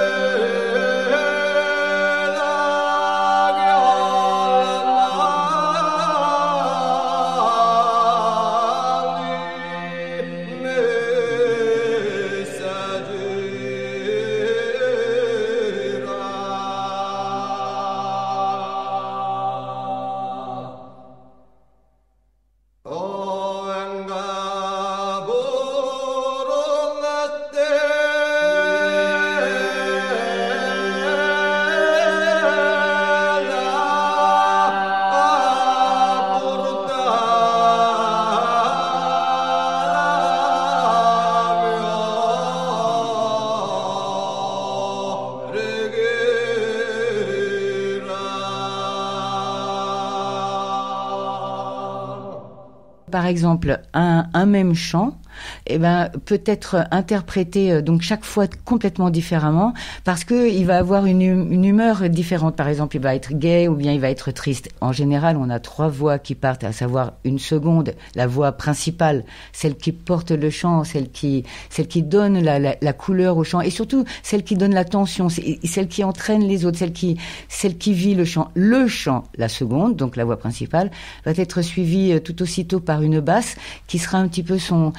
Dieu. exemple, un même chant, peut être interprété donc chaque fois complètement différemment parce que il va avoir une humeur différente. Par exemple, il va être gai ou bien il va être triste. En général, on a 3 voix qui partent, à savoir une seconde, la voix principale, celle qui porte le chant, celle qui donne la couleur au chant et surtout celle qui donne la tension, celle qui entraîne les autres, celle qui vit le chant. Le chant, la seconde, donc la voix principale, va être suivie tout aussitôt par une basse qui sera un petit peu son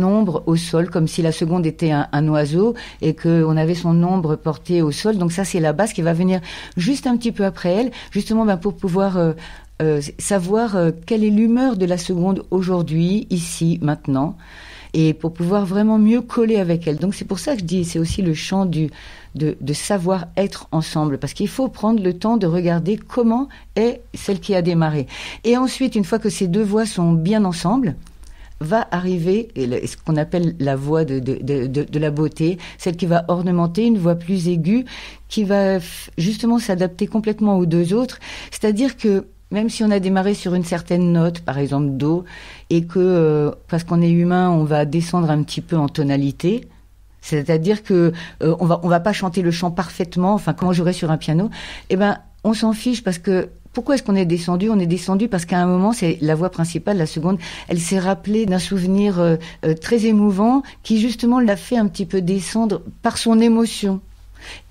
ombre au sol, comme si la seconde était un oiseau et qu'on avait son ombre portée au sol. Donc ça, c'est la basse qui va venir juste un petit peu après elle, justement pour pouvoir savoir quelle est l'humeur de la seconde aujourd'hui, ici, maintenant, et pour pouvoir vraiment mieux coller avec elle. Donc c'est pour ça que je dis, c'est aussi le chant de savoir être ensemble, parce qu'il faut prendre le temps de regarder comment est celle qui a démarré. Et ensuite, une fois que ces 2 voix sont bien ensemble, va arriver ce qu'on appelle la voix de la beauté, celle qui va ornementer une voix plus aiguë, qui va justement s'adapter complètement aux 2 autres. C'est-à-dire que même si on a démarré sur une certaine note, par exemple Do, et que parce qu'on est humain, on va descendre un petit peu en tonalité, c'est-à-dire que on va pas chanter le chant parfaitement, enfin comme on jouerait sur un piano, on s'en fiche parce que pourquoi est-ce qu'on est descendu ? On est descendu parce qu'à un moment, c'est la voix principale, la seconde, elle s'est rappelée d'un souvenir très émouvant qui justement l'a fait un petit peu descendre par son émotion.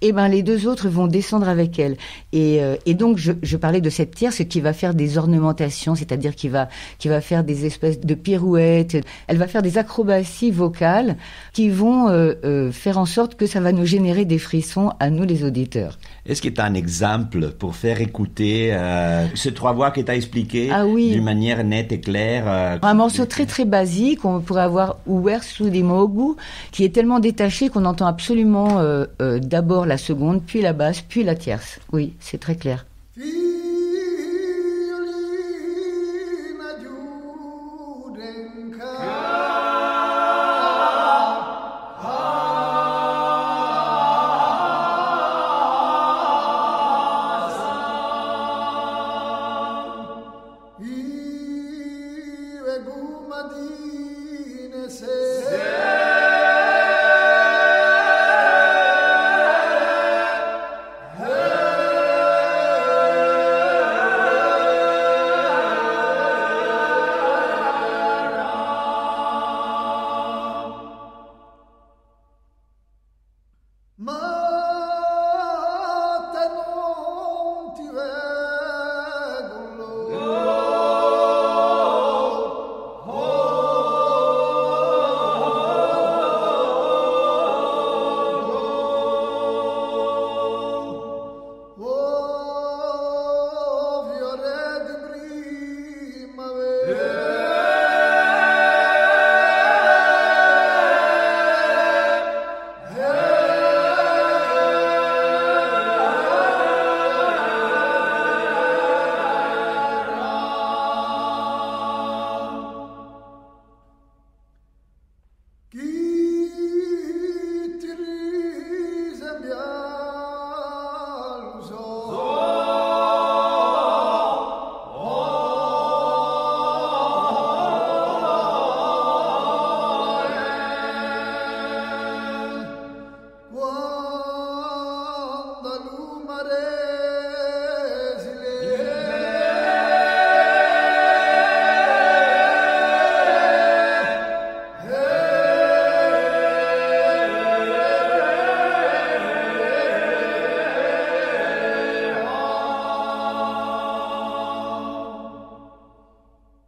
Les 2 autres vont descendre avec elle. Et donc, je parlais de cette tierce qui va faire des ornementations, c'est-à-dire qui va faire des espèces de pirouettes. Elle va faire des acrobaties vocales qui vont faire en sorte que ça va nous générer des frissons à nous, les auditeurs. Est-ce que tu as un exemple pour faire écouter ces 3 voix que tu as expliquées d'une manière nette et claire Un morceau très très basique, on pourrait avoir Uwersu di Mogu, qui est tellement détaché qu'on entend absolument d'abord la seconde, puis la basse, puis la tierce. Oui, c'est très clair.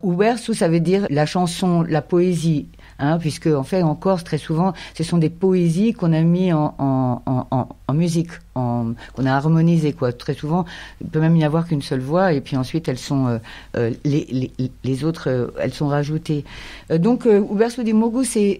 Uwersu, ça veut dire la chanson, la poésie, puisque en fait en Corse très souvent ce sont des poésies qu'on a mis en musique, qu'on a harmonisé quoi. Très souvent il peut même y avoir qu'une seule voix et puis ensuite elles sont les autres elles sont rajoutées. Donc Uwersu di Mogu c'est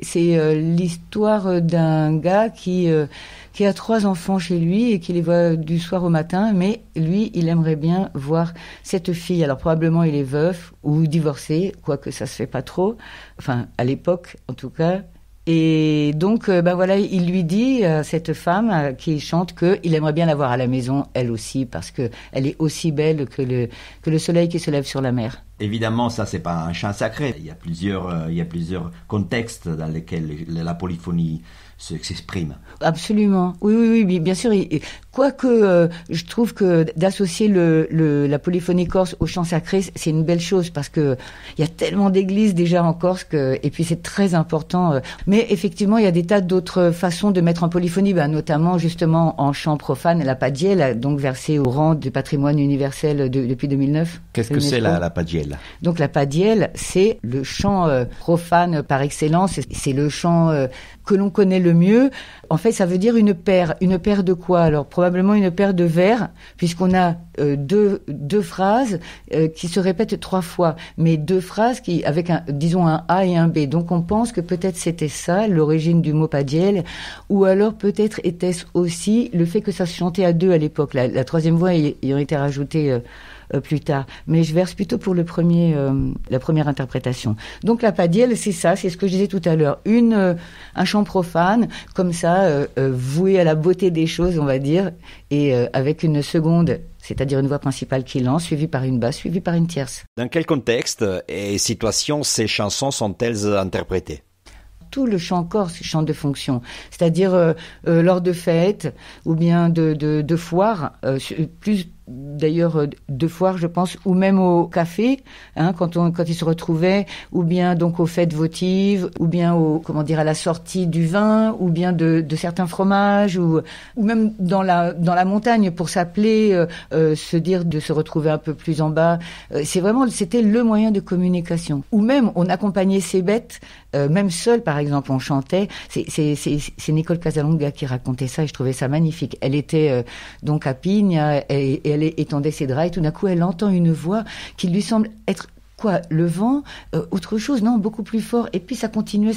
l'histoire d'un gars qui a 3 enfants chez lui et qui les voit du soir au matin, mais lui, il aimerait bien voir cette fille. Alors probablement il est veuf ou divorcé, quoique ça se fait pas trop, enfin à l'époque en tout cas, Et donc, ben voilà, il lui dit, cette femme qui chante, qu'il aimerait bien la voir à la maison, elle aussi, parce que elle est aussi belle que le soleil qui se lève sur la mer. Évidemment, ça, c'est pas un chant sacré. Il y a plusieurs contextes dans lesquels la polyphonie s'exprime. Absolument. Oui, bien sûr. Quoique, je trouve que d'associer la polyphonie corse au chant sacré, c'est une belle chose parce que il y a tellement d'églises déjà en Corse et puis c'est très important. Mais effectivement, il y a des tas d'autres façons de mettre en polyphonie, notamment justement en chant profane, la padielle, donc versée au rang du patrimoine universel depuis 2009. Qu'est-ce que c'est la padielle? Donc la padielle, c'est le chant profane par excellence. C'est le chant que l'on connaît le mieux. En fait, ça veut dire une paire. Une paire de quoi? Alors, probablement une paire de vers, puisqu'on a deux phrases qui se répètent 3 fois, mais 2 phrases avec disons un A et un B. Donc, on pense que peut-être c'était ça, l'origine du mot padielle, ou alors peut-être était-ce aussi le fait que ça se chantait à 2 à l'époque. La 3e voix ayant été rajoutée plus tard. Mais je verse plutôt pour la première interprétation. Donc la padielle, c'est ça, c'est ce que je disais tout à l'heure. Un chant profane, comme ça, voué à la beauté des choses, on va dire, et avec une seconde, c'est-à-dire une voix principale qui lance, suivie par une basse, suivie par une tierce. Dans quel contexte et situation ces chansons sont-elles interprétées? Tout le chant corse, chant de fonction, c'est-à-dire lors de fêtes ou bien de foires, plus d'ailleurs de foires, je pense, ou même au café, quand ils se retrouvaient, ou bien donc aux fêtes votives, ou bien à la sortie du vin, ou bien de certains fromages, ou même dans la montagne pour s'appeler, se dire de se retrouver un peu plus en bas. C'était le moyen de communication. Ou même on accompagnait ces bêtes, même seul par exemple, on chantait. C'est Nicole Casalonga qui racontait ça et je trouvais ça magnifique. Elle était donc à Pigna et elle étendait ses draps et tout d'un coup elle entend une voix qui lui semble être le vent, autre chose, non, beaucoup plus fort. Et puis ça continuait.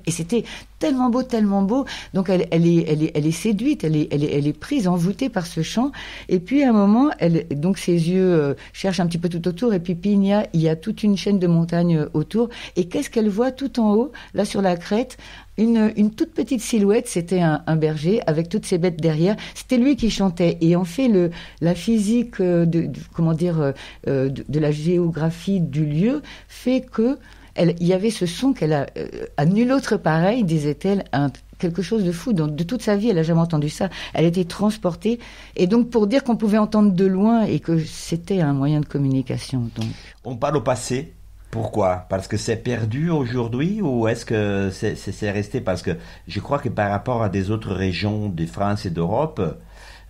Et c'était tellement beau. Donc elle est séduite, elle est prise, envoûtée par ce chant. Et puis à un moment, donc ses yeux cherchent un petit peu tout autour. Et puis Pigna, il y a toute une chaîne de montagnes autour. Et qu'est-ce qu'elle voit tout en haut, là sur la crête? Une toute petite silhouette, c'était un berger avec toutes ses bêtes derrière. C'était lui qui chantait. Et en fait, la physique de la géographie du lieu fait que il y avait ce son qu'elle a à nul autre pareil, disait-elle, quelque chose de fou. Donc, de toute sa vie, elle n'a jamais entendu ça. Elle était transportée. Et donc, pour dire qu'on pouvait entendre de loin et que c'était un moyen de communication. Donc. On parle au passé. Pourquoi? Parce que c'est perdu aujourd'hui ou est-ce que c'est resté? Parce que je crois que par rapport à des autres régions de France et d'Europe,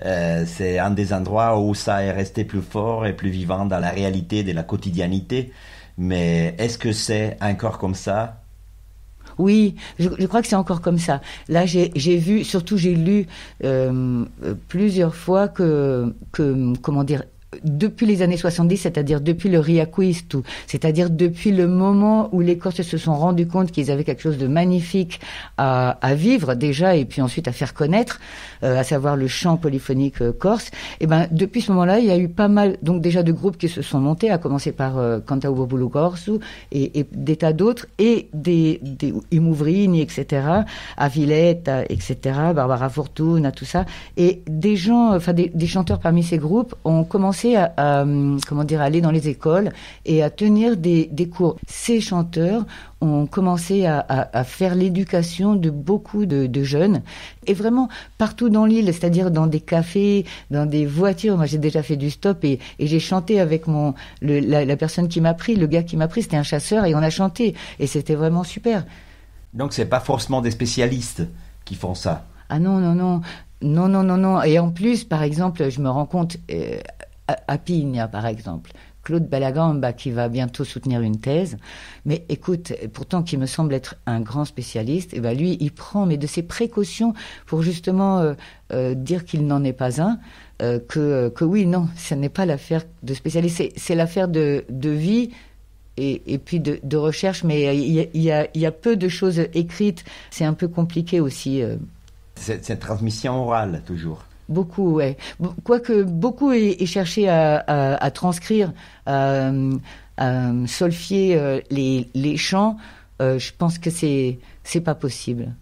c'est un des endroits où ça est resté plus fort et plus vivant dans la réalité de la quotidianité. Mais est-ce que c'est encore comme ça? Oui, je crois que c'est encore comme ça. Là, j'ai lu plusieurs fois que depuis les années 70, c'est-à-dire depuis le Riaquistu, c'est-à-dire depuis le moment où les Corses se sont rendus compte qu'ils avaient quelque chose de magnifique à vivre déjà et puis ensuite à faire connaître, à savoir le chant polyphonique corse, et depuis ce moment-là, il y a eu pas mal donc déjà de groupes qui se sont montés, à commencer par Cantau Bulu Corsu et des tas d'autres, et des Imouvrini, etc., Aviletta, etc., Barbara Fortuna, tout ça, et des gens, des chanteurs parmi ces groupes ont commencé à aller dans les écoles et à tenir des cours. Ces chanteurs ont commencé à faire l'éducation de beaucoup de jeunes, et vraiment partout dans l'île, c'est-à-dire dans des cafés, dans des voitures. Moi, j'ai déjà fait du stop et j'ai chanté avec la personne qui m'a pris, le gars qui m'a pris, c'était un chasseur, et on a chanté, et c'était vraiment super. Donc, c'est pas forcément des spécialistes qui font ça? Ah non. Et en plus, par exemple, je me rends compte... à Pigna, par exemple, Claude Bellagamba, qui va bientôt soutenir une thèse, mais écoute, pourtant qui me semble être un grand spécialiste, lui, il prend de ses précautions pour justement dire qu'il n'en est pas un, que oui, non, ce n'est pas l'affaire de spécialiste, c'est l'affaire de vie et puis de recherche, mais il y a peu de choses écrites, c'est un peu compliqué aussi. C'est une transmission orale, toujours. Beaucoup, ouais. Quoique beaucoup est cherché à transcrire, à solfier les chants je pense que c'est pas possible.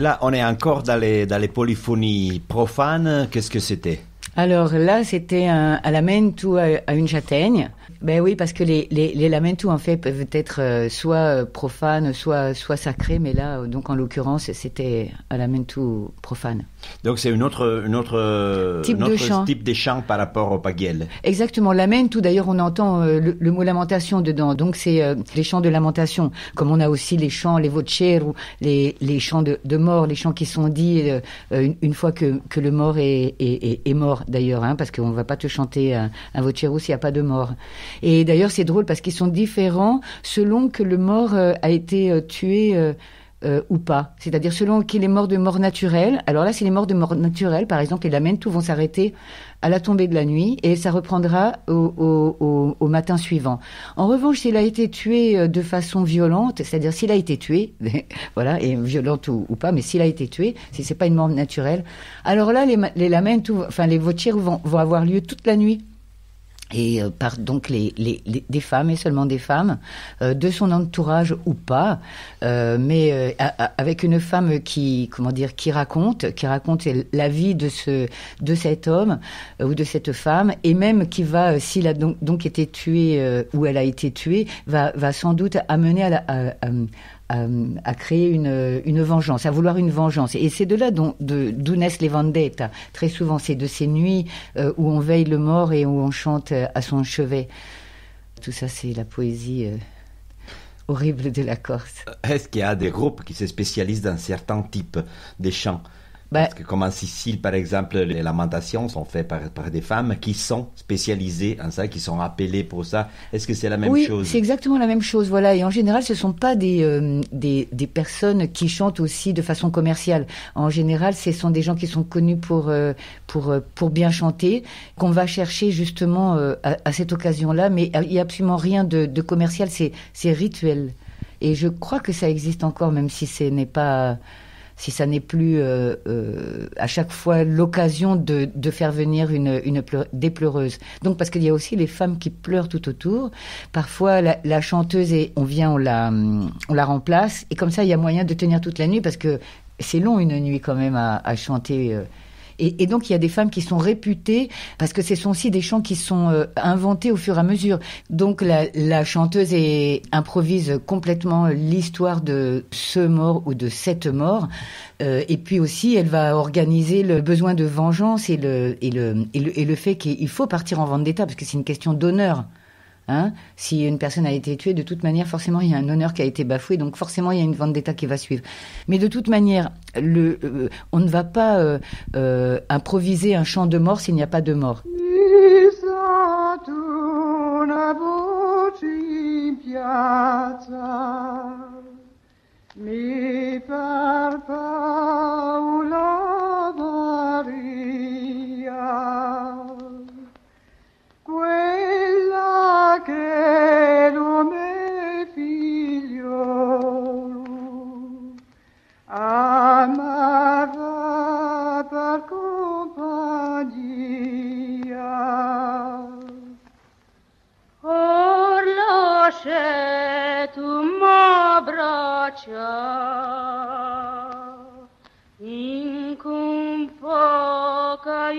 Là, on est encore dans les polyphonies profanes. Qu'est-ce que c'était? Alors là, c'était un lamentu à une châtaigne. Ben oui, parce que les lamentus, en fait, peuvent être soit profanes, soit sacrés, mais là, donc en l'occurrence, c'était un lamentu profane. Donc c'est une autre type de chant par rapport au paghiel. Exactement, lamentu, d'ailleurs on entend le mot lamentation dedans, donc c'est les chants de lamentation, comme on a aussi les chants, les voceru, les chants de mort, les chants qui sont dits une fois que le mort est mort d'ailleurs, hein, parce qu'on ne va pas te chanter un voceru s'il n'y a pas de mort. Et d'ailleurs, c'est drôle parce qu'ils sont différents selon que le mort a été tué ou pas. C'est-à-dire selon qu'il est mort de mort naturelle. Alors là, s'il est mort de mort naturelle, par exemple, les laments vont s'arrêter à la tombée de la nuit et ça reprendra au matin suivant. En revanche, s'il a été tué de façon violente, c'est-à-dire s'il a été tué, voilà, et violente ou pas, mais s'il a été tué, si c'est pas une mort naturelle, alors là, les laments, enfin les votirs vont avoir lieu toute la nuit. Et par donc des femmes et seulement des femmes de son entourage ou pas, mais avec une femme qui raconte la vie de cet homme ou de cette femme, et même qui va, s'il a donc été tué ou elle a été tuée, va sans doute amener à créer une vengeance, à vouloir une vengeance. Et c'est de là d'où naissent les vendettas. Très souvent, c'est de ces nuits où on veille le mort et où on chante à son chevet. Tout ça, c'est la poésie horrible de la Corse. Est-ce qu'il y a des groupes qui se spécialisent dans certains types de chants? Parce que comme en Sicile, par exemple, les lamentations sont faites par des femmes qui sont spécialisées en ça, qui sont appelées pour ça. Est-ce que c'est la même chose? Oui, c'est exactement la même chose, voilà. Et en général, ce sont pas des personnes qui chantent aussi de façon commerciale. En général, ce sont des gens qui sont connus pour bien chanter, qu'on va chercher justement à cette occasion-là. Mais il y a absolument rien de commercial, c'est rituel. Et je crois que ça existe encore, même si ça n'est plus à chaque fois l'occasion de faire venir des pleureuses. Donc parce qu'il y a aussi les femmes qui pleurent tout autour. Parfois la chanteuse on la remplace, et comme ça il y a moyen de tenir toute la nuit, parce que c'est long une nuit quand même à chanter. Et donc, il y a des femmes qui sont réputées, parce que ce sont aussi des chants qui sont inventés au fur et à mesure. Donc, la chanteuse improvise complètement l'histoire de ce mort ou de cette mort. Et puis aussi, elle va organiser le besoin de vengeance et le fait qu'il faut partir en vendetta, parce que c'est une question d'honneur. Hein, si une personne a été tuée, de toute manière, forcément, il y a un honneur qui a été bafoué, donc forcément, il y a une vendetta qui va suivre. Mais de toute manière, on ne va pas improviser un chant de mort s'il n'y a pas de mort. Che nome figliolo amava per compagnia. Or lasciato m'abbraccia in con poca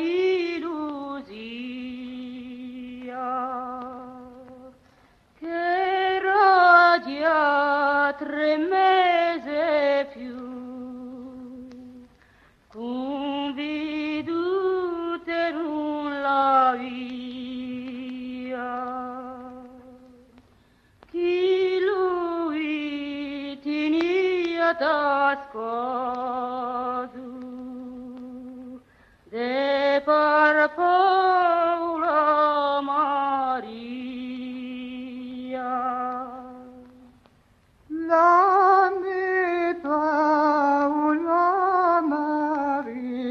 tre mesi più convidute non la via chi lui tenia tascato de par Paula Maria. La me Paula Maria,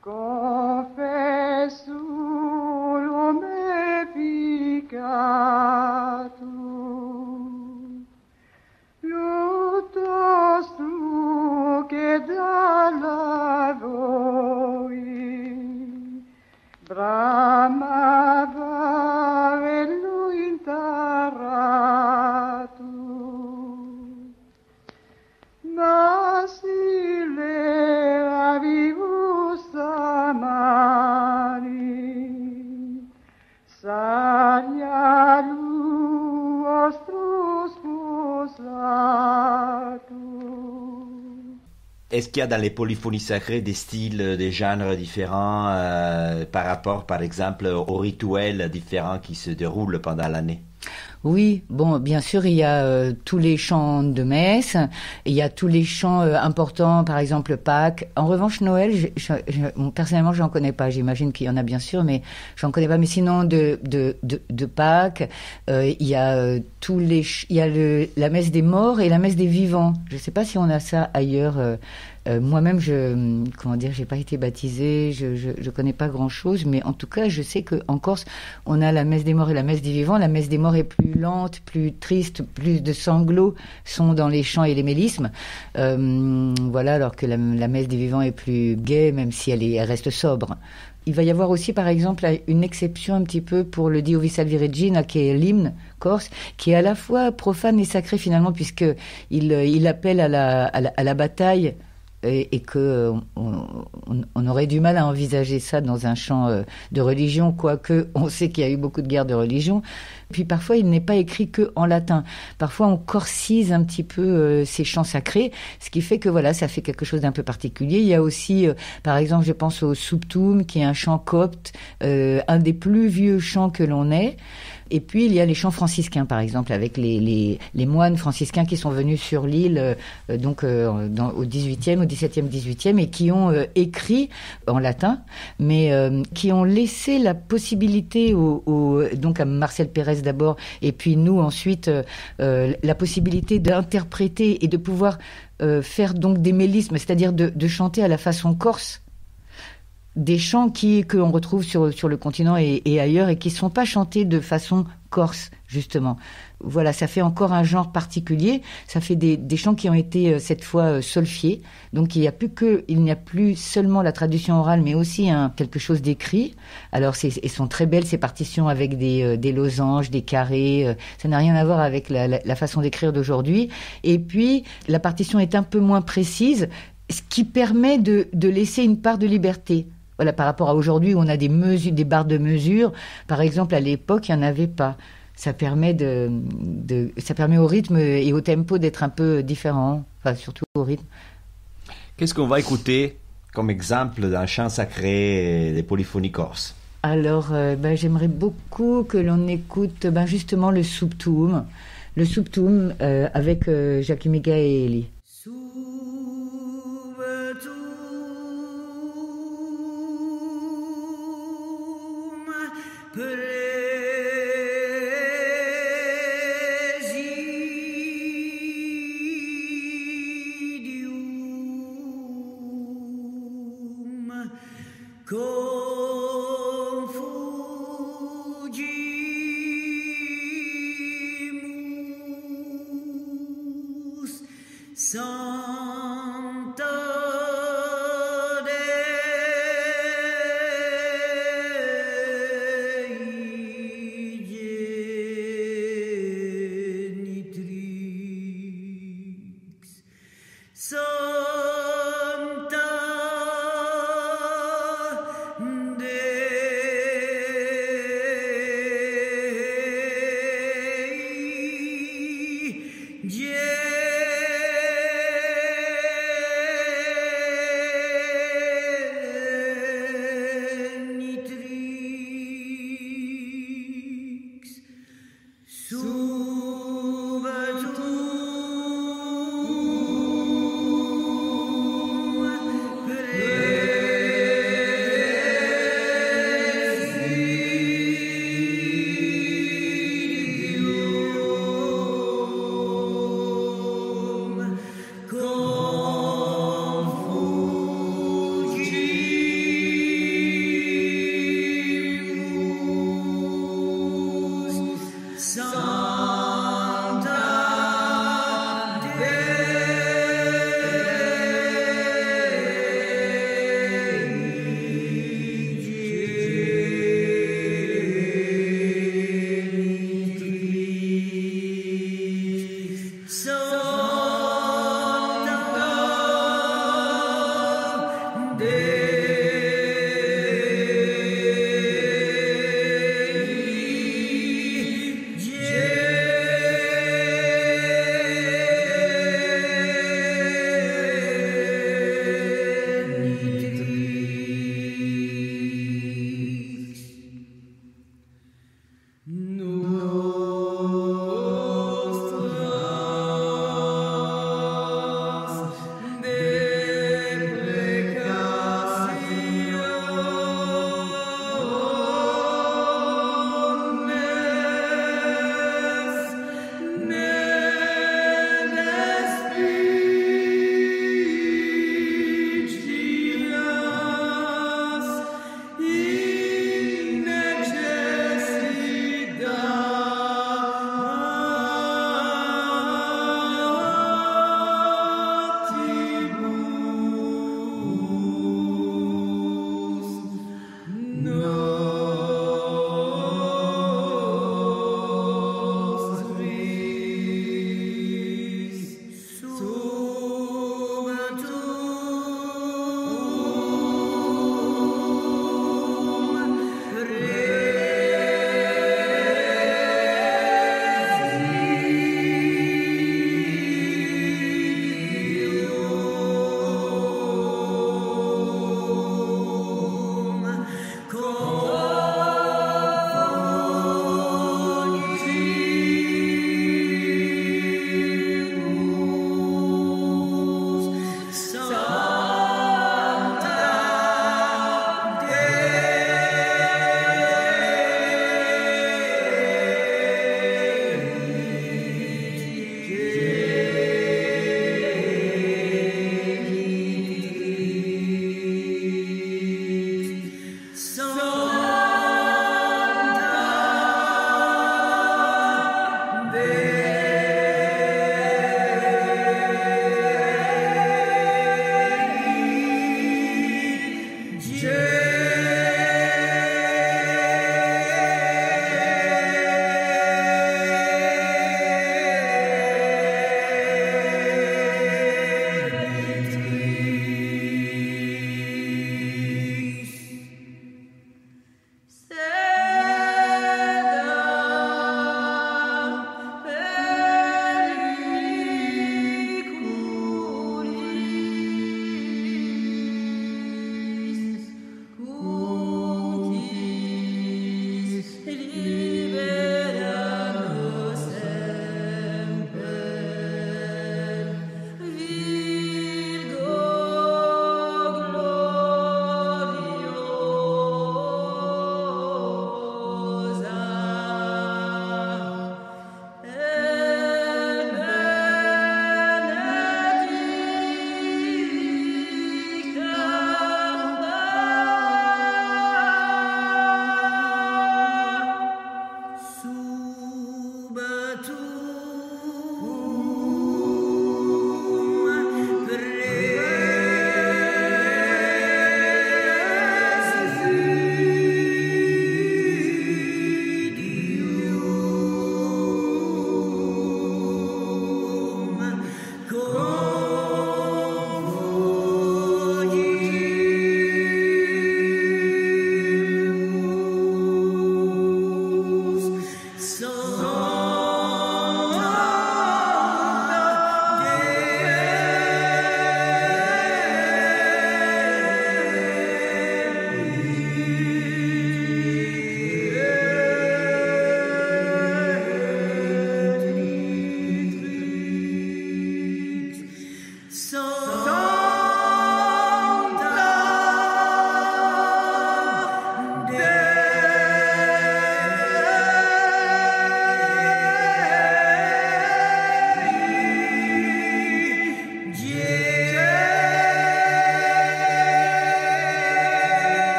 confesso lo me peccato, piuttosto che dalla voi bramava e lui intarrato, ma si leva vivo stamani, sagna lui vostro sposato. Est-ce qu'il y a dans les polyphonies sacrées des styles, des genres différents par rapport, par exemple, aux rituels différents qui se déroulent pendant l'année? Oui, bon, bien sûr, il y a tous les chants de messe, il y a tous les chants importants, par exemple Pâques. En revanche, Noël, bon, personnellement, j'en connais pas. J'imagine qu'il y en a bien sûr, mais j'en connais pas. Mais sinon, de Pâques, il y a il y a la messe des morts et la messe des vivants. Je sais pas si on a ça ailleurs. Moi-même, comment dire, j'ai pas été baptisée, je connais pas grand-chose, mais en tout cas, je sais que en Corse, on a la messe des morts et la messe des vivants. La messe des morts est plus lente, plus triste, plus de sanglots sont dans les chants et les mélismes. Voilà, alors que la messe des vivants est plus gaie, même si elle reste sobre. Il va y avoir aussi, par exemple, une exception un petit peu pour le Dio vi salvi Regina, qui est l'hymne corse, qui est à la fois profane et sacré finalement, puisque il appelle à la bataille. Et que on aurait du mal à envisager ça dans un chant de religion, quoique on sait qu'il y a eu beaucoup de guerres de religion. Puis parfois, il n'est pas écrit que en latin. Parfois, on corsise un petit peu ces chants sacrés, ce qui fait que voilà, ça fait quelque chose d'un peu particulier. Il y a aussi, par exemple, je pense au Subtum, qui est un chant copte, un des plus vieux chants que l'on ait. Et puis il y a les chants franciscains, par exemple, avec les moines franciscains qui sont venus sur l'île au 18e, au 17e, 18e, et qui ont écrit en latin, mais qui ont laissé la possibilité donc à Marcel Pérez d'abord, et puis nous ensuite, la possibilité d'interpréter et de pouvoir faire donc des mélismes, c'est-à-dire de chanter à la façon corse, des chants qu'on retrouve sur le continent et ailleurs et qui ne sont pas chantés de façon corse, justement. Voilà, ça fait encore un genre particulier. Ça fait des chants qui ont été cette fois solfiés. Donc il n'y a plus seulement la traduction orale, mais aussi quelque chose d'écrit. Alors elles sont très belles ces partitions avec des losanges, des carrés. Ça n'a rien à voir avec la façon d'écrire d'aujourd'hui. Et puis la partition est un peu moins précise, ce qui permet de laisser une part de liberté. Voilà, par rapport à aujourd'hui où on a des barres de mesure. Par exemple, à l'époque, il n'y en avait pas. Ça permet ça permet au rythme et au tempo d'être un peu différent. Enfin, surtout au rythme. Qu'est-ce qu'on va écouter comme exemple d'un chant sacré des polyphonies corses? Alors, j'aimerais beaucoup que l'on écoute justement le Subtum. Le Subtum avec Jacques Migaeli.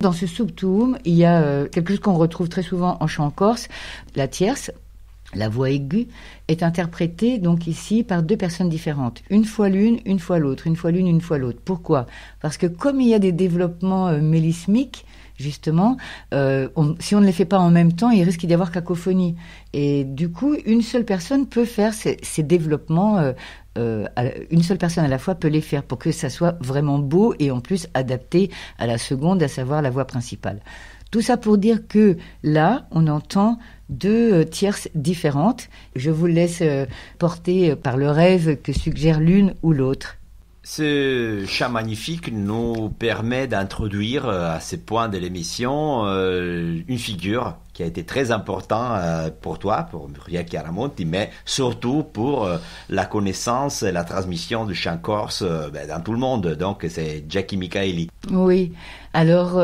Dans ce subtuum, il y a quelque chose qu'on retrouve très souvent en chant corse, la tierce. La voix aiguë est interprétée donc ici par deux personnes différentes. Une fois l'une, une fois l'autre, une fois l'une, une fois l'autre. Pourquoi ? Parce que comme il y a des développements mélismiques, justement, si on ne les fait pas en même temps, il risque d'y avoir cacophonie. Et du coup, une seule personne peut faire ces développements, une seule personne à la fois peut les faire pour que ça soit vraiment beau et en plus adapté à la seconde, à savoir la voix principale. Tout ça pour dire que là, on entend deux tierces différentes. Je vous laisse porter par le rêve que suggère l'une ou l'autre. Ce chant magnifique nous permet d'introduire à ce point de l'émission une figure qui a été très importante pour toi, pour Muriel Chiaramonti, mais surtout pour la connaissance et la transmission du chant corse dans tout le monde. Donc c'est Jackie Michaeli. Oui, alors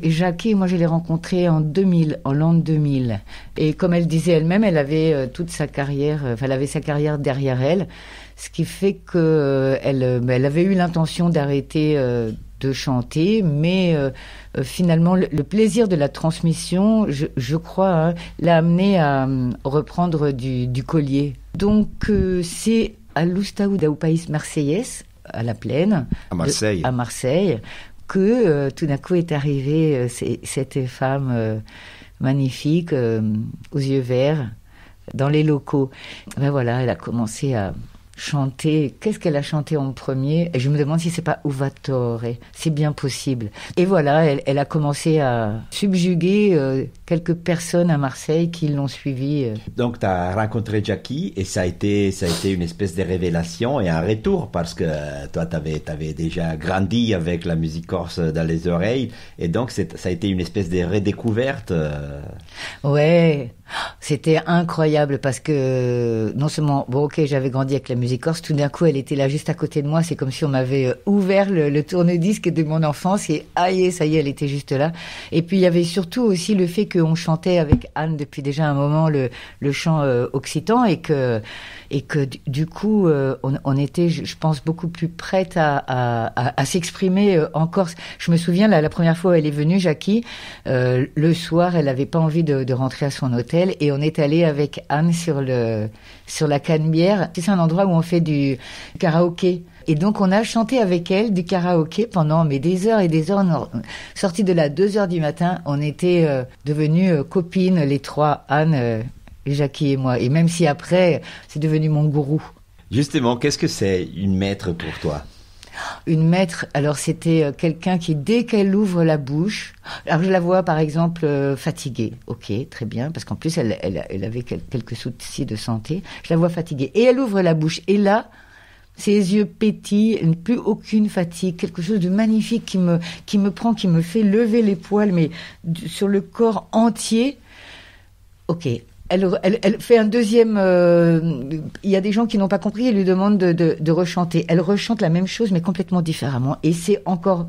Jackie, moi je l'ai rencontrée en 2000, en l'an 2000. Et comme elle disait elle-même, elle avait toute sa carrière, elle avait sa carrière derrière elle. Ce qui fait que elle avait eu l'intention d'arrêter de chanter, mais finalement le plaisir de la transmission, je crois, l'a amené à reprendre du collier. Donc c'est à l'Oustao au Pays Marseillais, à la Plaine, à Marseille, que tout d'un coup est arrivée cette femme magnifique, aux yeux verts, dans les locaux. Ben voilà, elle a commencé à chanter. Qu'est-ce qu'elle a chanté en premier ? Et je me demande si c'est pas Uvatore. C'est bien possible. Et voilà, elle a commencé à subjuguer quelques personnes à Marseille qui l'ont suivie. Donc, tu as rencontré Jackie et ça a été une espèce de révélation et un retour parce que toi, t'avais déjà grandi avec la musique corse dans les oreilles et donc ça a été une espèce de redécouverte. Ouais. C'était incroyable parce que non seulement, j'avais grandi avec la musique corse, tout d'un coup elle était là juste à côté de moi, c'est comme si on m'avait ouvert le tourne-disque de mon enfance et aïe, ça y est, elle était juste là. Et puis il y avait surtout aussi le fait qu'on chantait avec Anne depuis déjà un moment le chant occitan et que du coup on était, je pense, beaucoup plus prête à s'exprimer en corse. Je me souviens la première fois où elle est venue, Jackie, le soir elle avait pas envie de rentrer à son hôtel et on est allé avec Anne sur la Canebière. C'est un endroit où on fait du karaoké. Et donc on a chanté avec elle du karaoké pendant des heures et des heures. Sortis de là 2h du matin, on était devenues copines les trois, Anne, Jackie et moi. Et même si après c'est devenu mon gourou. Justement, qu'est-ce que c'est une maître pour toi ? Une maître, alors c'était quelqu'un qui, dès qu'elle ouvre la bouche, alors je la vois par exemple fatiguée, ok, très bien, parce qu'en plus elle avait quelques soucis de santé, je la vois fatiguée, et elle ouvre la bouche, et là, ses yeux pétillent, plus aucune fatigue, quelque chose de magnifique qui me prend, qui me fait lever les poils, mais sur le corps entier, ok. Elle fait un deuxième... Il y a des gens qui n'ont pas compris, elle lui demande de rechanter. Elle rechante la même chose, mais complètement différemment. Et c'est encore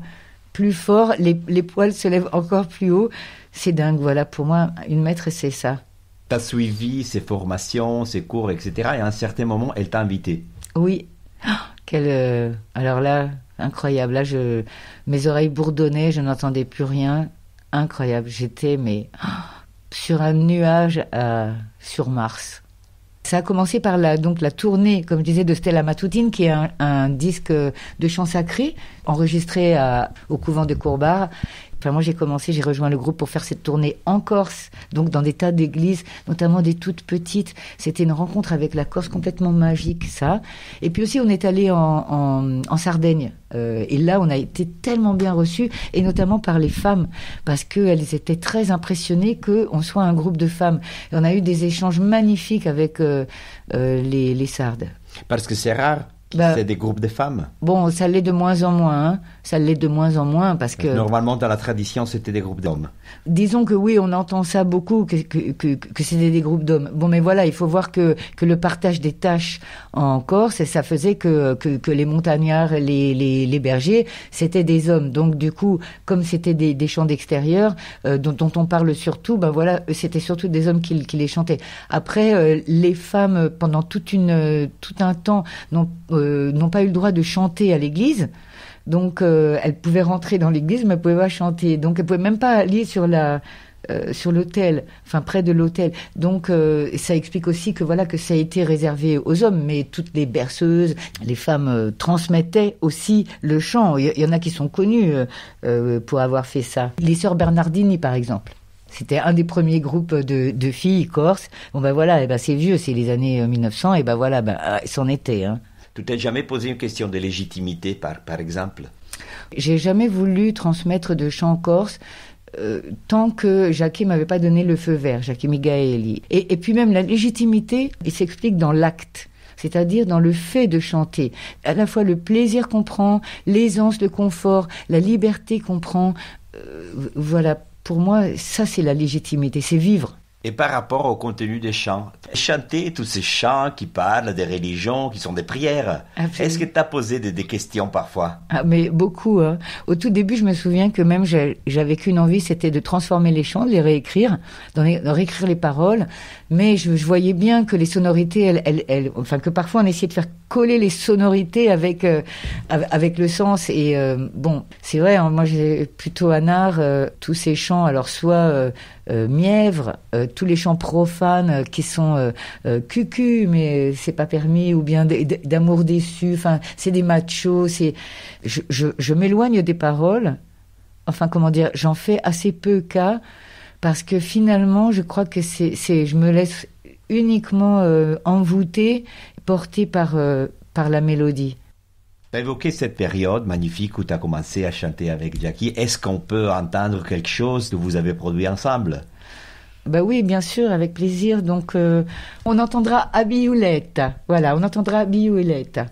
plus fort, les poils se lèvent encore plus haut. C'est dingue, voilà, pour moi, une maître, c'est ça. Tu as suivi ses formations, ses cours, etc. Et à un certain moment, elle t'a invité. Oui. Alors là, incroyable. Là, mes oreilles bourdonnaient, je n'entendais plus rien. Incroyable. J'étais, sur un nuage sur Mars. Ça a commencé par la tournée, comme je disais, de Stella Matutine, qui est un disque de chants sacrés enregistré au couvent de Courbar. Enfin, moi, j'ai rejoint le groupe pour faire cette tournée en Corse, donc dans des tas d'églises, notamment des toutes petites. C'était une rencontre avec la Corse complètement magique, ça. Et puis aussi, on est allé en Sardaigne. Et là, on a été tellement bien reçus, et notamment par les femmes, parce qu'elles étaient très impressionnées qu'on soit un groupe de femmes. Et on a eu des échanges magnifiques avec les Sardes. Parce que c'est rare Bah, C'est des groupes de femmes. bon, ça l'est de moins en moins, hein. Ça l'est de moins en moins parce que, Normalement, dans la tradition, c'était des groupes d'hommes. disons que oui, on entend ça beaucoup, que c'était des groupes d'hommes. Bon, mais voilà, il faut voir que le partage des tâches en Corse, ça faisait que les montagnards, les bergers, c'était des hommes. Donc, du coup, comme c'était des chants d'extérieur, dont on parle surtout, ben voilà, c'était surtout des hommes qui les chantaient. Après, les femmes, pendant tout un temps, n'ont pas eu le droit de chanter à l'église. Donc, elles pouvaient rentrer dans l'église, mais elles pouvaient pas chanter. Donc, elles pouvaient même pas aller sur l'autel, enfin près de l'autel. Donc, ça explique aussi que voilà que ça a été réservé aux hommes, mais toutes les berceuses, les femmes transmettaient aussi le chant. Il y en a qui sont connues pour avoir fait ça. Les sœurs Bernardini, par exemple. C'était un des premiers groupes de filles corses. Bon ben voilà, eh ben c'est vieux, c'est les années 1900, et ben voilà, c'en était. Hein. Tu t'es jamais posé une question de légitimité, par exemple? J'ai jamais voulu transmettre de chant corse tant que Jackie m'avait pas donné le feu vert, Jackie Migaeli. Et puis même la légitimité, il s'explique dans l'acte. C'est-à-dire dans le fait de chanter. À la fois le plaisir qu'on prend, l'aisance, le confort, la liberté qu'on prend. Voilà, pour moi, ça c'est la légitimité, c'est vivre. Et par rapport au contenu des chants, chanter tous ces chants qui parlent des religions, qui sont des prières, Absolument. est-ce que tu as posé des questions parfois? Ah, mais beaucoup. Hein. Au tout début, je me souviens que même j'avais qu'une envie, c'était de transformer les chants, de les réécrire, d'en réécrire les paroles. Mais je voyais bien que les sonorités, enfin que parfois on essayait de faire coller les sonorités avec le sens. Et bon, c'est vrai. Hein, moi, j'ai plutôt un art tous ces chants. Alors soit mièvre, tous les chants profanes qui sont cucu, mais c'est pas permis, ou bien d'amour déçu. Enfin, c'est des machos. Je m'éloigne des paroles. Enfin, comment dire, j'en fais assez peu cas parce que finalement, je crois que je me laisse uniquement envoûter, porter par la mélodie. Tu as évoqué cette période magnifique où tu as commencé à chanter avec Jackie. Est-ce qu'on peut entendre quelque chose que vous avez produit ensemble? Bah oui, bien sûr, avec plaisir. Donc, on entendra Abiuletta. Voilà, on entendra Abiuletta.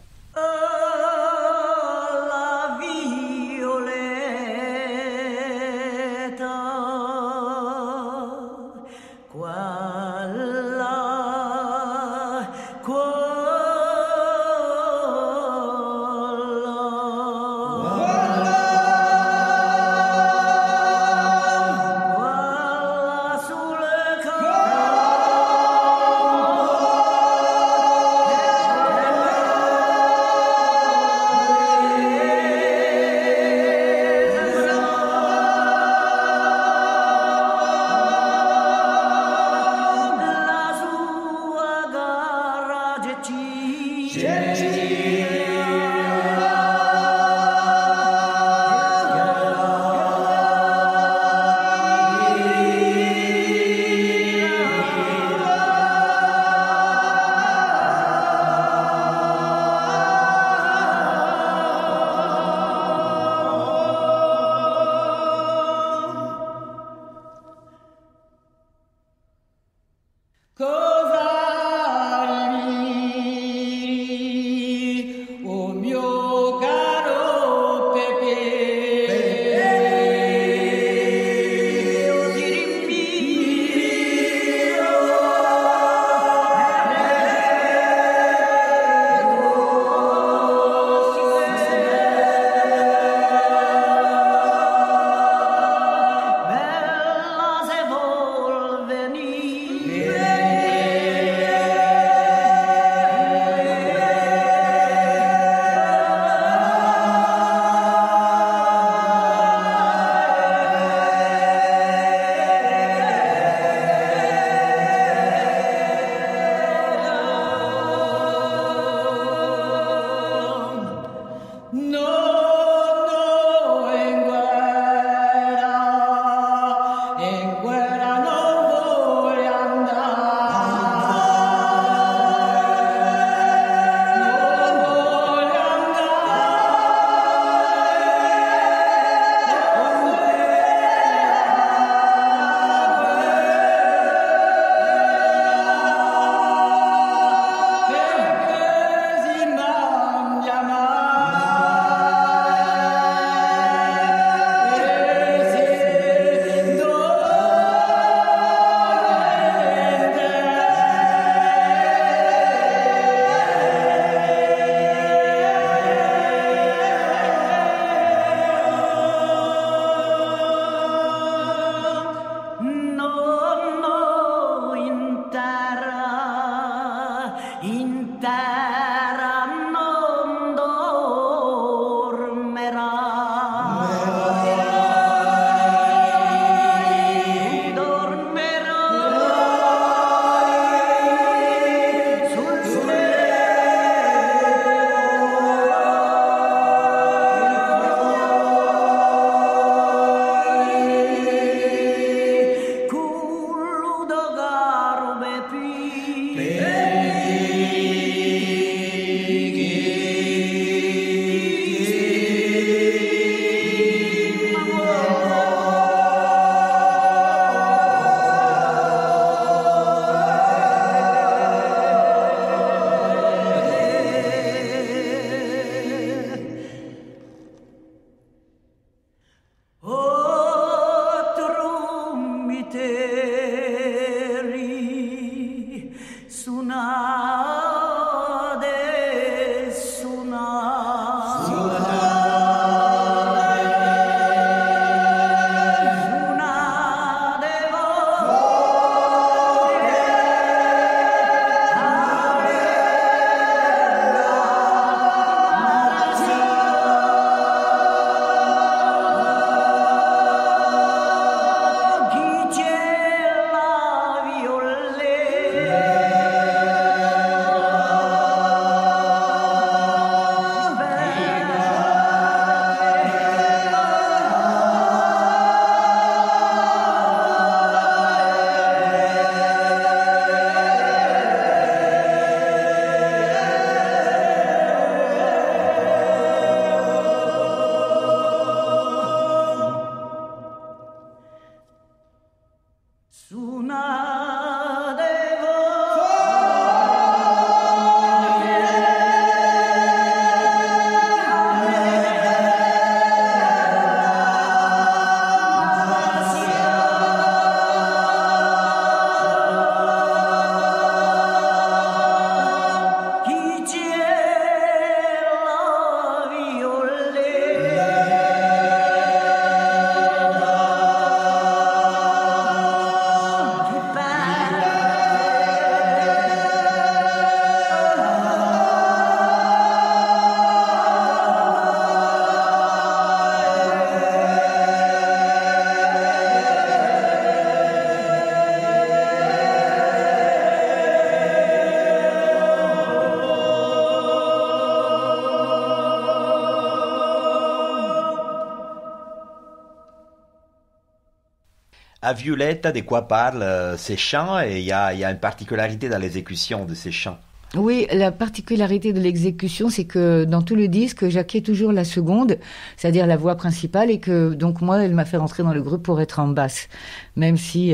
À Violette, de quoi parlent ces chants et il y a une particularité dans l'exécution de ces chants. Oui, la particularité de l'exécution, c'est que dans tout le disque, Jacquet toujours la seconde, c'est-à-dire la voix principale, et que donc moi, elle m'a fait rentrer dans le groupe pour être en basse, même si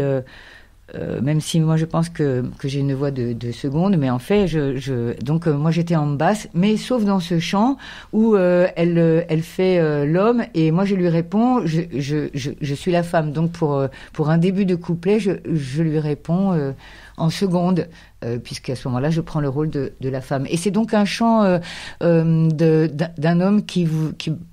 moi je pense que j'ai une voix de seconde, mais en fait donc moi j'étais en basse, mais sauf dans ce chant où elle fait l'homme et moi je lui réponds je suis la femme, donc pour un début de couplet je lui réponds en seconde, puisqu'à ce moment-là, je prends le rôle de la femme. Et c'est donc un chant d'un homme qui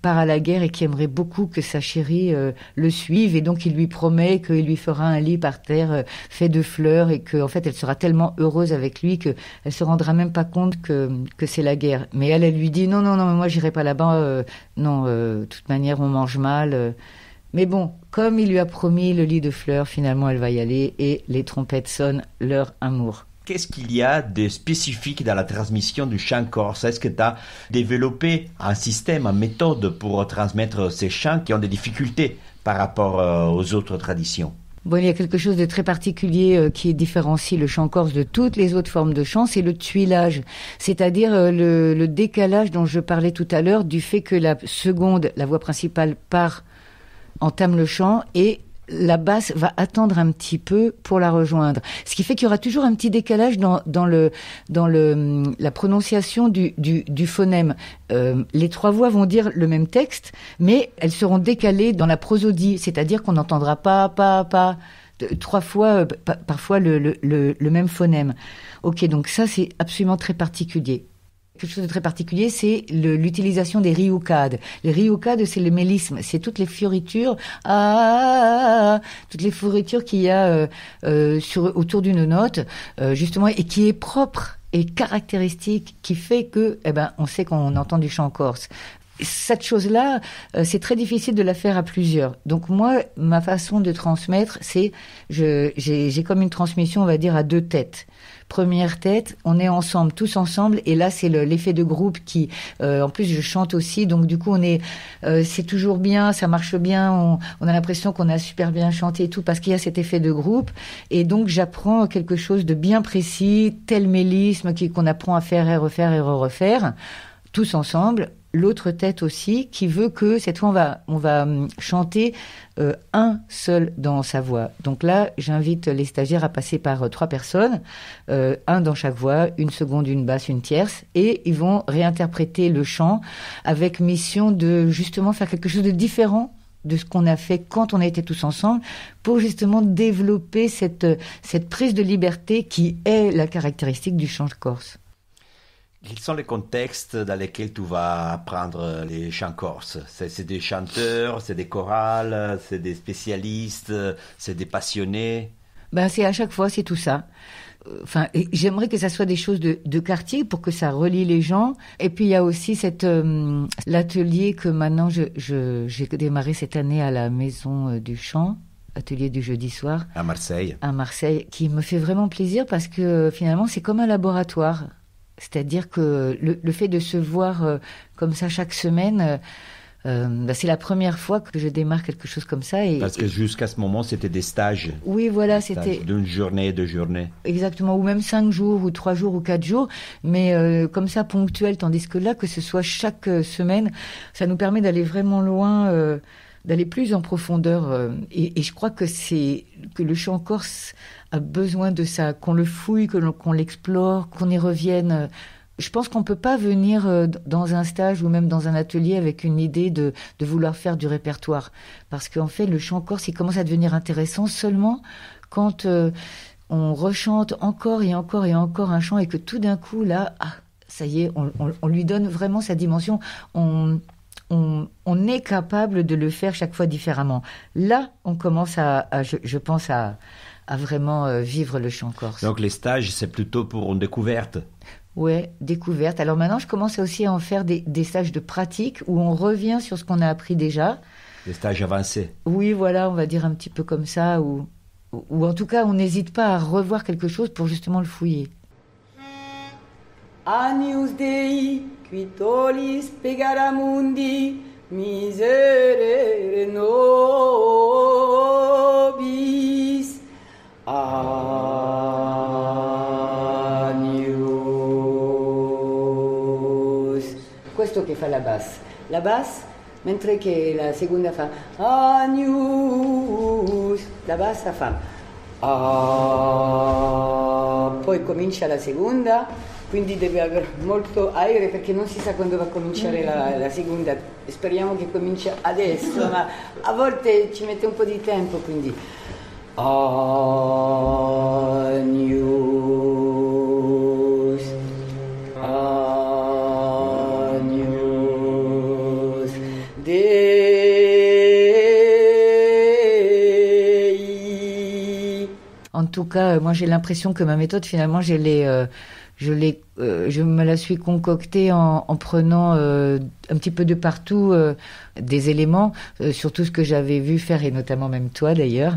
part à la guerre et qui aimerait beaucoup que sa chérie le suive. Et donc, il lui promet qu'il lui fera un lit par terre fait de fleurs et qu'en fait, elle sera tellement heureuse avec lui qu'elle se rendra même pas compte que c'est la guerre. Mais elle lui dit non, moi, j'irai pas là-bas. Non, de toute manière, on mange mal. Mais bon, comme il lui a promis le lit de fleurs, finalement elle va y aller et les trompettes sonnent leur amour. Qu'est-ce qu'il y a de spécifique dans la transmission du chant corse? Est-ce que tu as développé un système, une méthode pour transmettre ces chants qui ont des difficultés par rapport aux autres traditions? Bon, il y a quelque chose de très particulier qui différencie le chant corse de toutes les autres formes de chant, c'est le tuilage, c'est-à-dire le décalage dont je parlais tout à l'heure du fait que la seconde, la voix principale entame le chant et la basse va attendre un petit peu pour la rejoindre. Ce qui fait qu'il y aura toujours un petit décalage dans la prononciation du phonème. Les trois voix vont dire le même texte, mais elles seront décalées dans la prosodie, c'est-à-dire qu'on n'entendra pas, trois fois, parfois le même phonème. Ok, donc ça c'est absolument très particulier. Quelque chose de très particulier, c'est l'utilisation des rioucades. Les rioucades, c'est le mélisme, c'est toutes les fioritures, toutes les fioritures qu'il y a autour d'une note, justement, et qui est propre et caractéristique, qui fait que, on sait qu'on entend du chant corse. Cette chose-là, c'est très difficile de la faire à plusieurs. Donc moi, ma façon de transmettre, c'est j'ai comme une transmission, on va dire, à deux têtes. Première tête, on est ensemble, tous ensemble, et là c'est l'effet de groupe qui, en plus je chante aussi, donc du coup c'est toujours bien, ça marche bien, on a l'impression qu'on a super bien chanté et tout parce qu'il y a cet effet de groupe, et donc j'apprends quelque chose de bien précis, tel mélisme qu'on apprend à faire et refaire, tous ensemble. L'autre tête aussi qui veut que cette fois on va chanter un seul dans sa voix. Donc là, j'invite les stagiaires à passer par trois personnes, un dans chaque voix, une seconde, une basse, une tierce, et ils vont réinterpréter le chant avec mission de justement faire quelque chose de différent de ce qu'on a fait quand on a été tous ensemble, pour justement développer cette prise de liberté qui est la caractéristique du chant corse. Quels sont les contextes dans lesquels tu vas apprendre les chants corses? C'est des chanteurs, c'est des chorales, c'est des spécialistes, c'est des passionnés? C'est à chaque fois, c'est tout ça. Enfin, j'aimerais que ça soit des choses de quartier pour que ça relie les gens. Et puis il y a aussi l'atelier que maintenant j'ai démarré cette année à la Maison du Chant. Atelier du jeudi soir. À Marseille, qui me fait vraiment plaisir parce que finalement c'est comme un laboratoire. C'est-à-dire que le fait de se voir comme ça chaque semaine, c'est la première fois que je démarre quelque chose comme ça. Parce que jusqu'à ce moment, c'était des stages. Oui, voilà, c'était d'une journée, 2 journées. Exactement, ou même 5 jours, ou 3 jours, ou 4 jours, mais comme ça, ponctuel, tandis que là, que ce soit chaque semaine, ça nous permet d'aller vraiment loin, d'aller plus en profondeur. Et je crois que le chant corse a besoin de ça, qu'on le fouille, qu'on l'explore, qu'on y revienne. Je pense qu'on peut pas venir dans un stage ou même dans un atelier avec une idée de vouloir faire du répertoire. Parce qu'en fait, le chant corse, il commence à devenir intéressant seulement quand on rechante encore et encore et encore un chant et que tout d'un coup, là, ça y est, on lui donne vraiment sa dimension. On est capable de le faire chaque fois différemment. Là, on commence je pense à vraiment vivre le chant corse. Donc les stages, c'est plutôt pour une découverte. Ouais, découverte. Alors maintenant, je commence aussi à en faire des stages de pratique où on revient sur ce qu'on a appris déjà. Des stages avancés. Oui, voilà, on va dire un petit peu comme ça, ou en tout cas, on n'hésite pas à revoir quelque chose pour justement le fouiller. Agnus Dei, qui tollis pegara mundi, miserere nobis. fa la basse, mentre che la seconda fa Agnus, la bassa fa poi comincia la seconda, quindi deve avere molto aereo perché non si sa quando va a cominciare la seconda. Speriamo che cominci adesso, ma a volte ci mette un po' di tempo, quindi Agnus, Agnus Dei. En tout cas, moi j'ai l'impression que ma méthode finalement je me la suis concoctée en prenant un petit peu de partout des éléments, surtout ce que j'avais vu faire, et notamment même toi d'ailleurs,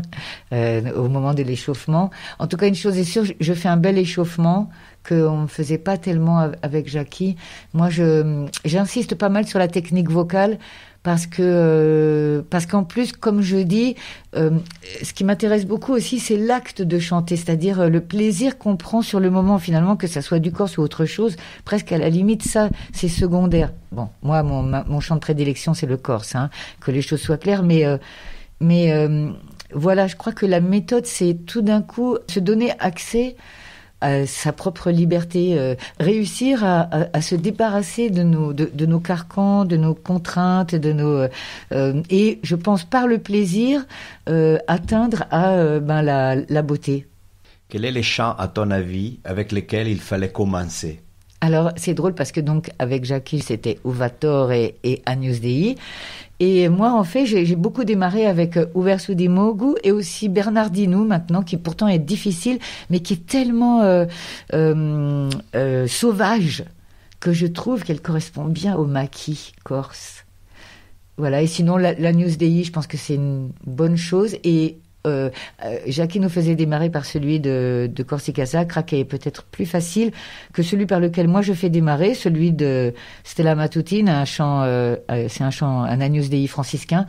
au moment de l'échauffement. En tout cas, une chose est sûre, je fais un bel échauffement qu'on ne faisait pas tellement avec Jackie. Moi, j'insiste pas mal sur la technique vocale, parce qu'en plus, comme je dis, ce qui m'intéresse beaucoup aussi, c'est l'acte de chanter, c'est-à-dire le plaisir qu'on prend sur le moment, finalement, que ça soit du corse ou autre chose. Presque à la limite, ça, c'est secondaire. Bon, moi, mon chant de prédilection, c'est le corse, hein, que les choses soient claires, mais voilà, je crois que la méthode, c'est tout d'un coup se donner accès à sa propre liberté, réussir à se débarrasser de nos carcans, de nos contraintes, et je pense par le plaisir atteindre à la beauté. Quels sont les chants, à ton avis, avec lesquels il fallait commencer? Alors, c'est drôle parce que donc, avec Jackie, c'était Uvator et Agnus Dei. Et moi, en fait, j'ai beaucoup démarré avec Uversu di Mogu et aussi Bernardino maintenant, qui pourtant est difficile, mais qui est tellement sauvage que je trouve qu'elle correspond bien au maquis corse. Voilà, et sinon, l'Agnus Dei, je pense que c'est une bonne chose. Et Jackie nous faisait démarrer par celui de Corsica Sacra, qui est peut-être plus facile que celui par lequel moi je fais démarrer, celui de Stella Matutine, c'est un Agnus Dei franciscain,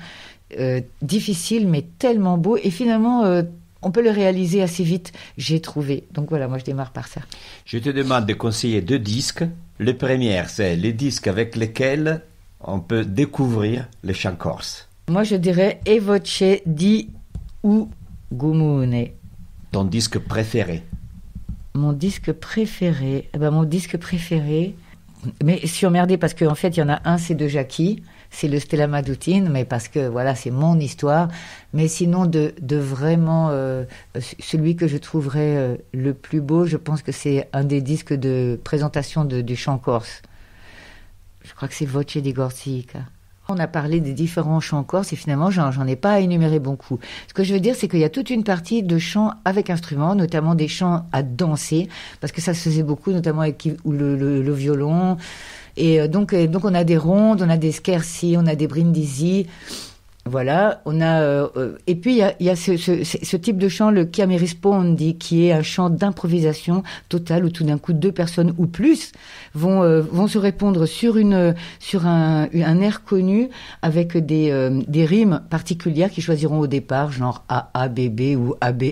difficile mais tellement beau, et finalement on peut le réaliser assez vite, j'ai trouvé. Donc voilà, moi je démarre par ça. Je te demande de conseiller 2 disques. Le premier, c'est les disques avec lesquels on peut découvrir les chants corses. Moi je dirais E Voce di ou Gumune. Ton disque préféré? Mon disque préféré, mais je suis emmerdée parce qu'en fait il y en a un, c'est de Jackie, c'est le Stella Matutine, mais parce que voilà, c'est mon histoire. Mais sinon de vraiment celui que je trouverais le plus beau, je pense que c'est un des disques de présentation du chant corse. Je crois que c'est Voce di Corsica. On a parlé des différents chants corses et finalement, j'en ai pas énuméré beaucoup. Ce que je veux dire, c'est qu'il y a toute une partie de chants avec instruments, notamment des chants à danser, parce que ça se faisait beaucoup, notamment avec le violon. Et donc on a des rondes, on a des scherzi, on a des brindisi. Voilà, on a et puis il y a ce type de chant, le chiami rispondi, qui est un chant d'improvisation totale où tout d'un coup 2 personnes ou plus vont se répondre sur un air connu avec des rimes particulières qu'ils choisiront au départ, genre A B B ou A B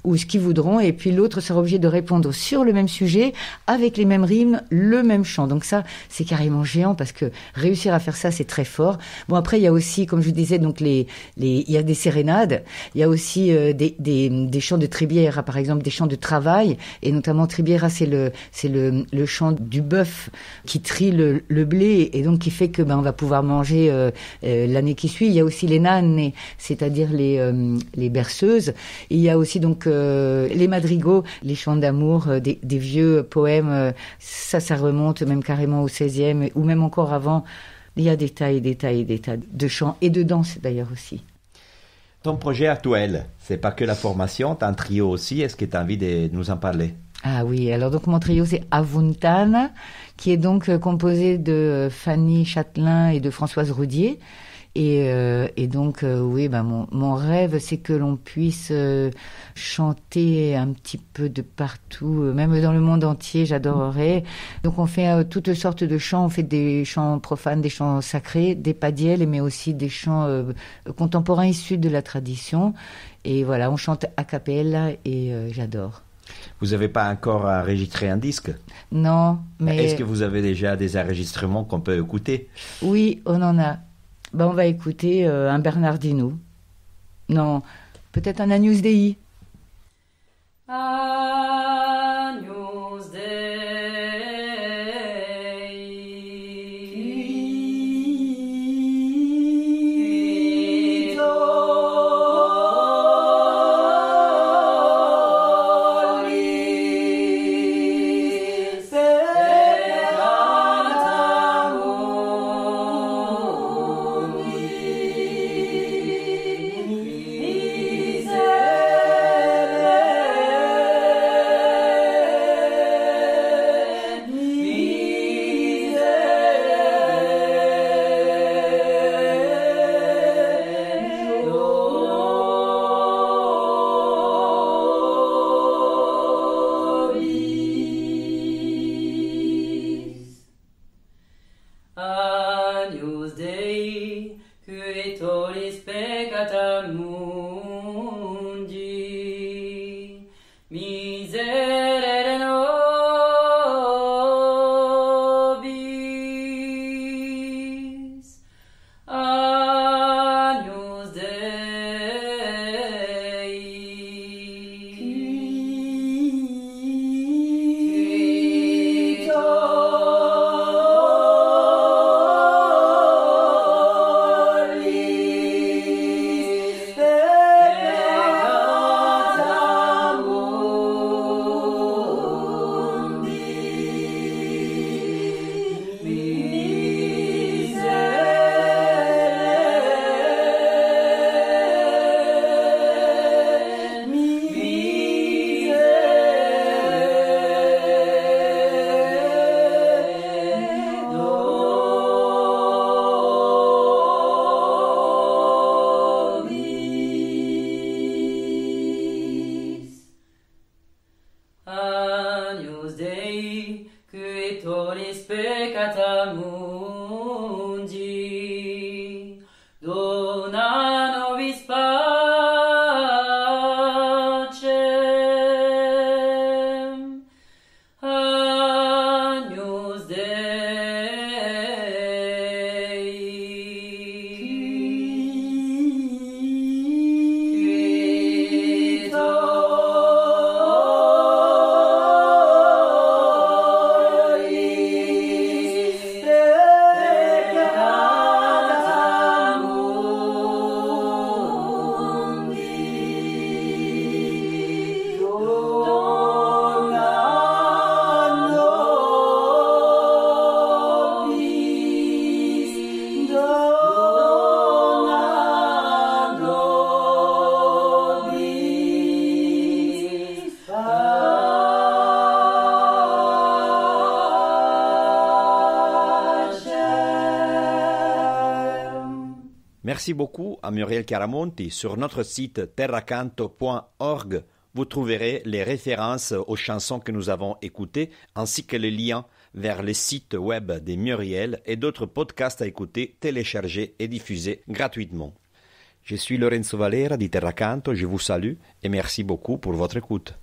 ou ce qu'ils voudront, et puis l'autre sera obligé de répondre sur le même sujet avec les mêmes rimes, le même chant. Donc ça, c'est carrément géant parce que réussir à faire ça, c'est très fort. Bon, après il y a aussi, comme je disais, donc il y a des sérénades, il y a aussi des chants de Tribiera, par exemple, des chants de travail, et notamment Tribiera, c'est le chant du bœuf qui trie le blé, et donc qui fait que on va pouvoir manger l'année qui suit. Il y a aussi les nannes, c'est-à-dire les berceuses. Et il y a aussi donc les madrigaux, les chants d'amour, des vieux poèmes. Ça remonte même carrément au XVIe, ou même encore avant. Il y a des tas de chants et de danse d'ailleurs aussi. Ton projet actuel, c'est pas que la formation, t'as un trio aussi, est-ce que tu as envie de nous en parler? Ah oui, alors donc mon trio c'est Avuntana, qui est donc composé de Fanny Châtelain et de Françoise Roudier. Et donc oui, mon rêve, c'est que l'on puisse chanter un petit peu de partout, même dans le monde entier, j'adorerais. Donc on fait toutes sortes de chants, on fait des chants profanes, des chants sacrés, des padiels, mais aussi des chants contemporains issus de la tradition. Et voilà, on chante a cappella et j'adore. Vous n'avez pas encore enregistré un disque? Non, mais... Est-ce que vous avez déjà des enregistrements qu'on peut écouter? Oui, on en a. On va écouter un Bernardino. Non, peut-être un Agnus Dei. Agnus Dei, Agnus Dei, qui tollis peccata mundi, miserere nobis. Agnus Dei, qui tollis peccata mundi, Agnus Dei, qui tollis peccata mundi, dona nobis pacem. Agnus Dei, qui tollis peccata mundi, dona nobis, dona nobis pacem. Merci beaucoup à Muriel Caramonti. Sur notre site terracanto.org, vous trouverez les références aux chansons que nous avons écoutées, ainsi que les liens vers les sites web de Muriel et d'autres podcasts à écouter, télécharger et diffuser gratuitement. Je suis Lorenzo Valera di Terracanto, je vous salue et merci beaucoup pour votre écoute.